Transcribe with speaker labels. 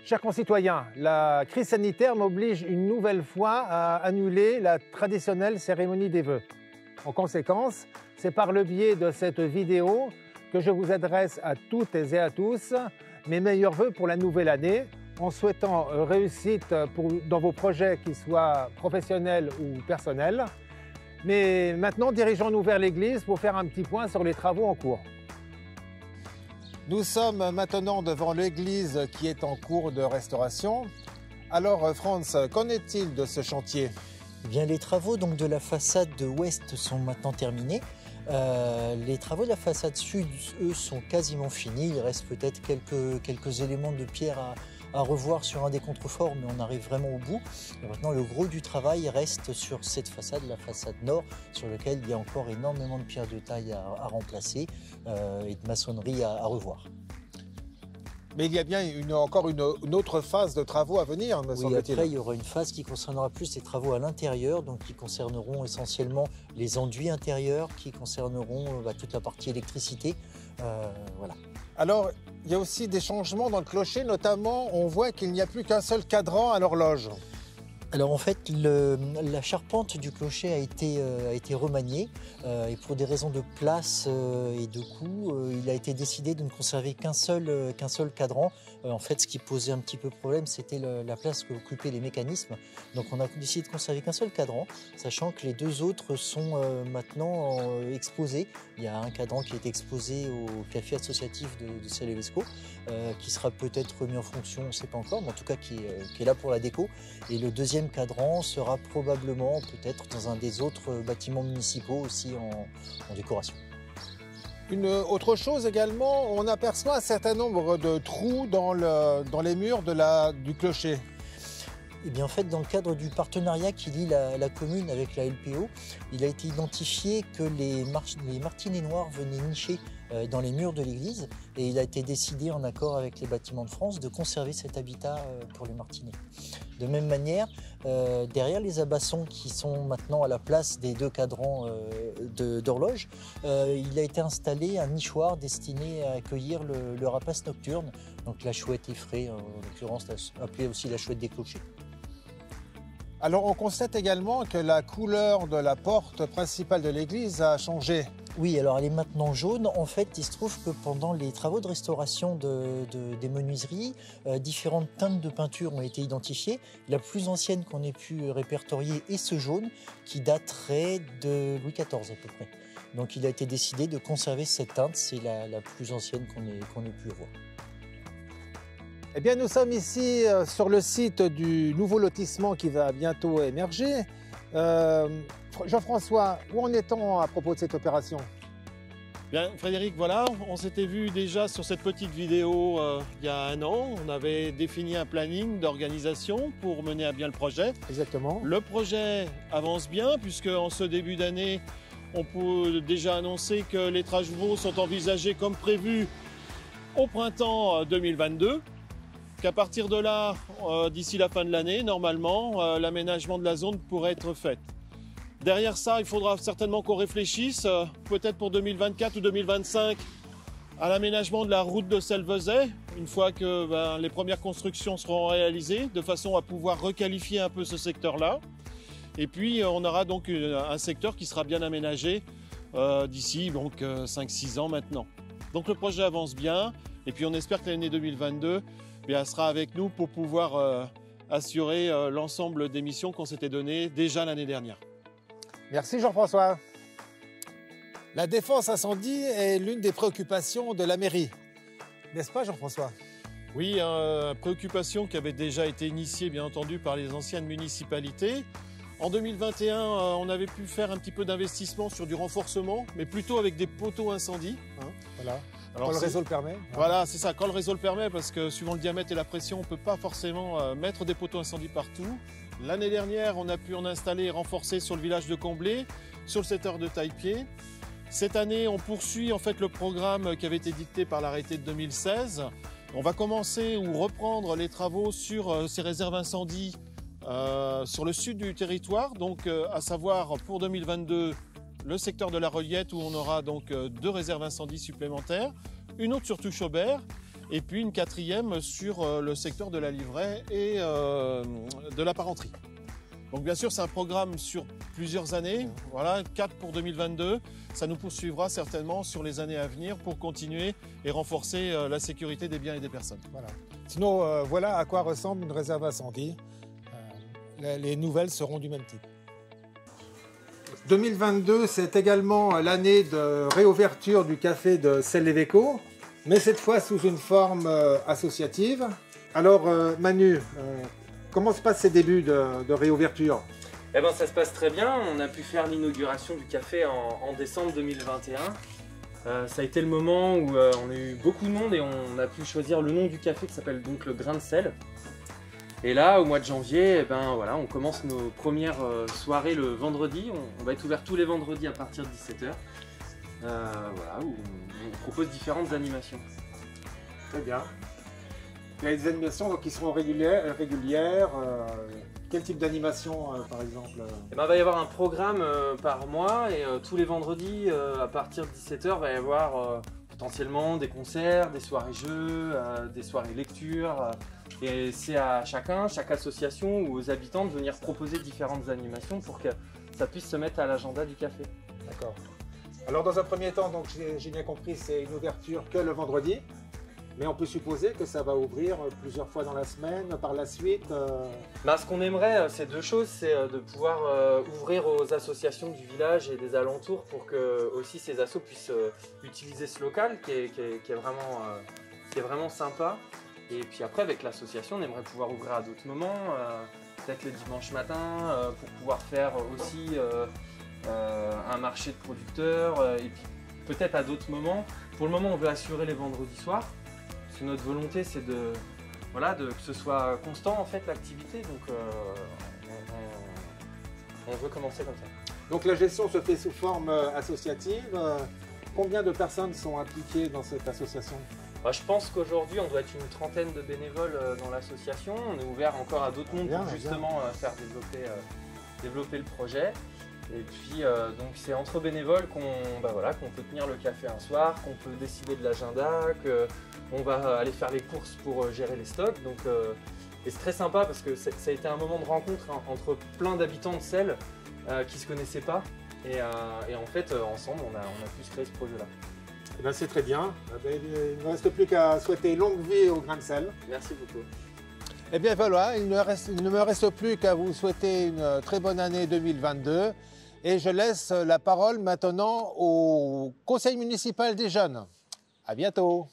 Speaker 1: Chers concitoyens, la crise sanitaire m'oblige une nouvelle fois à annuler la traditionnelle cérémonie des vœux. En conséquence, c'est par le biais de cette vidéo que je vous adresse à toutes et à tous mes meilleurs vœux pour la nouvelle année, en souhaitant réussite dans vos projets, qu'ils soient professionnels ou personnels. Mais maintenant, dirigeons-nous vers l'église pour faire un petit point sur les travaux en cours. Nous sommes maintenant devant l'église qui est en cours de restauration. Alors Franz, qu'en est-il de ce chantier?
Speaker 2: Eh bien, les travaux donc, de la façade ouest sont maintenant terminés. Les travaux de la façade sud, eux, sont quasiment finis. Il reste peut-être quelques éléments de pierre à revoir sur un des contreforts, mais on arrive vraiment au bout. Et maintenant, le gros du travail reste sur cette façade, la façade nord, sur laquelle il y a encore énormément de pierres de taille à remplacer et de maçonnerie à revoir.
Speaker 1: Mais il y a bien encore une autre phase de travaux à venir, me semble-t-il.
Speaker 2: Après, il y aura une phase qui concernera plus les travaux à l'intérieur, donc qui concerneront essentiellement les enduits intérieurs, qui concerneront toute la partie électricité. Voilà.
Speaker 1: Alors, il y a aussi des changements dans le clocher, notamment on voit qu'il n'y a plus qu'un seul cadran à l'horloge.
Speaker 2: Alors en fait, la charpente du clocher a été remaniée et pour des raisons de place et de coût, il a été décidé de ne conserver qu'un seul cadran. En fait, ce qui posait un petit peu problème, c'était la place qu'occupaient les mécanismes. Donc on a décidé de conserver qu'un seul cadran, sachant que les deux autres sont maintenant exposés. Il y a un cadran qui est exposé au café associatif de Célesco, qui sera peut-être remis en fonction, on ne sait pas encore, mais en tout cas qui est là pour la déco. Et le deuxième cadran sera probablement peut-être dans un des autres bâtiments municipaux aussi en décoration.
Speaker 1: Une autre chose également, on aperçoit un certain nombre de trous dans les murs du clocher.
Speaker 2: Eh bien, en fait, dans le cadre du partenariat qui lie la commune avec la LPO, il a été identifié que les martinets noirs venaient nicher dans les murs de l'église et il a été décidé, en accord avec les Bâtiments de France, de conserver cet habitat pour les martinets. De même manière, derrière les abassons qui sont maintenant à la place des deux cadrans d'horloge, il a été installé un nichoir destiné à accueillir le rapace nocturne, donc la chouette effraie, en l'occurrence appelée aussi la chouette des clochers.
Speaker 1: Alors on constate également que la couleur de la porte principale de l'église a changé.
Speaker 2: Oui, alors elle est maintenant jaune. En fait, il se trouve que pendant les travaux de restauration des menuiseries, différentes teintes de peinture ont été identifiées. La plus ancienne qu'on ait pu répertorier est ce jaune qui daterait de Louis XIV à peu près. Donc il a été décidé de conserver cette teinte, c'est la plus ancienne qu'on ait pu voir.
Speaker 1: Eh bien, nous sommes ici sur le site du nouveau lotissement qui va bientôt émerger. Jean-François, où en est-on à propos de cette opération?
Speaker 3: Bien, Frédéric, voilà, on s'était vu déjà sur cette petite vidéo il y a un an. On avait défini un planning d'organisation pour mener à bien le projet.
Speaker 1: Exactement.
Speaker 3: Le projet avance bien puisque en ce début d'année, on peut déjà annoncer que les travaux sont envisagés comme prévu au printemps 2022. Qu'à partir de là, d'ici la fin de l'année, normalement, l'aménagement de la zone pourrait être fait. Derrière ça, il faudra certainement qu'on réfléchisse, peut-être pour 2024 ou 2025, à l'aménagement de la route de Selvezet, une fois que les premières constructions seront réalisées, de façon à pouvoir requalifier un peu ce secteur-là. Et puis, on aura donc un secteur qui sera bien aménagé d'ici 5-6 ans maintenant. Donc le projet avance bien, et puis on espère que l'année 2022 sera avec nous pour pouvoir assurer l'ensemble des missions qu'on s'était données déjà l'année dernière.
Speaker 1: Merci Jean-François. La défense incendie est l'une des préoccupations de la mairie, n'est-ce pas Jean-François?
Speaker 3: Oui, préoccupation qui avait déjà été initiée bien entendu par les anciennes municipalités. En 2021, on avait pu faire un petit peu d'investissement sur du renforcement, mais plutôt avec des poteaux incendie.
Speaker 1: Voilà.
Speaker 3: Alors,
Speaker 1: quand le réseau le permet.
Speaker 3: Voilà, c'est ça, quand le réseau le permet, parce que suivant le diamètre et la pression, on ne peut pas forcément mettre des poteaux incendie partout. L'année dernière, on a pu en installer et renforcer sur le village de Comblé, sur le secteur de Taille-Pied. Cette année, on poursuit en fait le programme qui avait été dicté par l'arrêté de 2016. On va commencer ou reprendre les travaux sur ces réserves incendies sur le sud du territoire, donc à savoir pour 2022 le secteur de la Reliette où on aura donc 2 réserves incendies supplémentaires, une autre sur Touchaubert et puis une quatrième sur le secteur de la livraie et de la parenterie. Donc bien sûr, c'est un programme sur plusieurs années, voilà, 4 pour 2022. Ça nous poursuivra certainement sur les années à venir pour continuer et renforcer la sécurité des biens et des personnes.
Speaker 1: Voilà. Sinon, voilà à quoi ressemble une réserve incendie. Les nouvelles seront du même type. 2022, c'est également l'année de réouverture du café de Celles-les-Vécos, mais cette fois sous une forme associative. Alors Manu, comment se passent ces débuts de réouverture?
Speaker 4: Eh ben, ça se passe très bien. On a pu faire l'inauguration du café en décembre 2021. Ça a été le moment où on a eu beaucoup de monde et on a pu choisir le nom du café qui s'appelle donc le Grain de Sel. Et là, au mois de janvier, eh ben, voilà, on commence nos premières soirées le vendredi. On va être ouvert tous les vendredis à partir de 17 h. Voilà, où on propose différentes animations.
Speaker 1: Très bien. Il y a des animations donc, qui seront régulières. Quel type d'animation, par exemple?
Speaker 4: Eh ben, il va y avoir un programme par mois et tous les vendredis, à partir de 17 h, il va y avoir potentiellement des concerts, des soirées jeux, des soirées lecture. Et c'est à chaque association ou aux habitants de venir proposer différentes animations pour que ça puisse se mettre à l'agenda du café.
Speaker 1: D'accord. Alors dans un premier temps, donc j'ai bien compris, c'est une ouverture que le vendredi. Mais on peut supposer que ça va ouvrir plusieurs fois dans la semaine, par la suite.
Speaker 4: Ce qu'on aimerait, c'est deux choses, c'est de pouvoir ouvrir aux associations du village et des alentours pour que aussi ces assos puissent utiliser ce local qui est vraiment sympa. Et puis après, avec l'association, on aimerait pouvoir ouvrir à d'autres moments, peut-être le dimanche matin, pour pouvoir faire aussi un marché de producteurs, et puis peut-être à d'autres moments. Pour le moment, on veut assurer les vendredis soirs. Parce que notre volonté, c'est que ce soit constant en fait l'activité, donc on veut commencer comme ça.
Speaker 1: Donc la gestion se fait sous forme associative. Combien de personnes sont impliquées dans cette association?
Speaker 4: Je pense qu'aujourd'hui, on doit être une trentaine de bénévoles dans l'association. On est ouvert encore à d'autres mondes pour justement faire développer le projet. Et puis donc c'est entre bénévoles qu'on peut tenir le café un soir, qu'on peut décider de l'agenda, qu'on va aller faire les courses pour gérer les stocks. Donc, et c'est très sympa parce que ça a été un moment de rencontre entre plein d'habitants de Celles qui ne se connaissaient pas. Et en fait, ensemble, on a pu se créer ce projet-là.
Speaker 1: Eh ben, c'est très bien. Il ne reste plus qu'à souhaiter longue vie au Grain de Sel.
Speaker 4: Merci beaucoup.
Speaker 1: Eh bien voilà, il ne me reste plus qu'à vous souhaiter une très bonne année 2022. Et je laisse la parole maintenant au conseil municipal des jeunes. À bientôt.